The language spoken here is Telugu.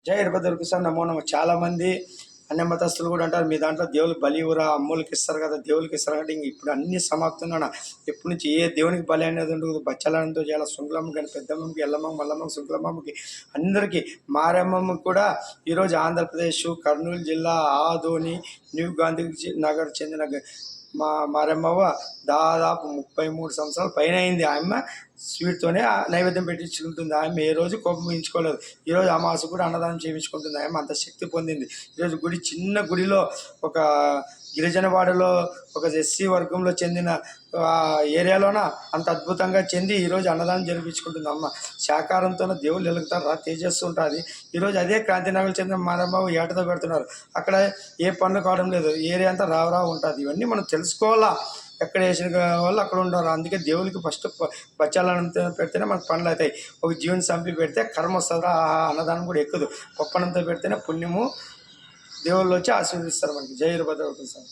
జై వీరభద్ర సార్ నమో నమో. చాలామంది అన్య మతస్థులు కూడా అంటారు మీ దాంట్లో దేవుళ్ళు బలి ఇవ్వరా, అమ్మోళ్ళకి ఇస్తారు కదా, దేవుళ్ళకి ఇస్తారు అంటే ఇంక ఇప్పుడు అన్ని సమాప్తంగా ఎప్పటి నుంచి ఏ దేవునికి బలి అనేది ఉండదు. బచ్చలంతో చేయాలి, శృంఖలమ్మ కానీ, పెద్దమ్మకి, ఎల్లమ్మకి, మల్లమ్మకి, శృంఖలమ్మకి, అందరికీ, మారమ్మకి కూడా ఈరోజు ఆంధ్రప్రదేశ్ కర్నూలు జిల్లా ఆదోని న్యూ గాంధీ నగర్ చెందిన మారమ్మవ్వ దాదాపు 33 సంవత్సరాల పైన అయింది. ఆమె స్వీట్తోనే నైవేద్యం పెట్టించుకుంటుంది. ఆమె ఏ రోజు కోపం ఊహించుకోలేదు. ఈరోజు అమావాస్య కూడా అన్నదానం చేయించుకుంటుంది. ఆమె అంత శక్తి పొందింది. ఈరోజు గుడి, చిన్న గుడిలో, ఒక గిరిజనవాడలో, ఒక ఎస్సీ వర్గంలో చెందిన ఏరియాలోన అంత అద్భుతంగా చెంది ఈరోజు అన్నదానం జరిపించుకుంటుంది. అమ్మ శాకారంతోనే దేవుళ్ళు వెలుగుతారు, తేజస్సు ఉంటుంది. ఈరోజు అదే క్రాంతినగర్ చెందిన మారమ్మ ఏటతో పెడుతున్నారు. అక్కడ ఏ పనులు కావడం లేదు, ఏరియా అంతా రావు ఉంటుంది. ఇవన్నీ మనం తెలుసుకోవాలా. ఎక్కడ వేసిన వాళ్ళు అక్కడ ఉండరు. అందుకే దేవునికి ఫస్ట్ బచ్చాలనంత పెడితేనే మనకు పనులు అవుతాయి. ఒక జీవన సంపి పెడితే కర్మ వస్తుందా, అన్నదానం కూడా ఎక్కుదు. పప్పనంతో పెడితేనే పుణ్యము, దేవుళ్ళు వచ్చి ఆశీర్వదిస్తారు మనకి. జై వీరభద్ర సార్.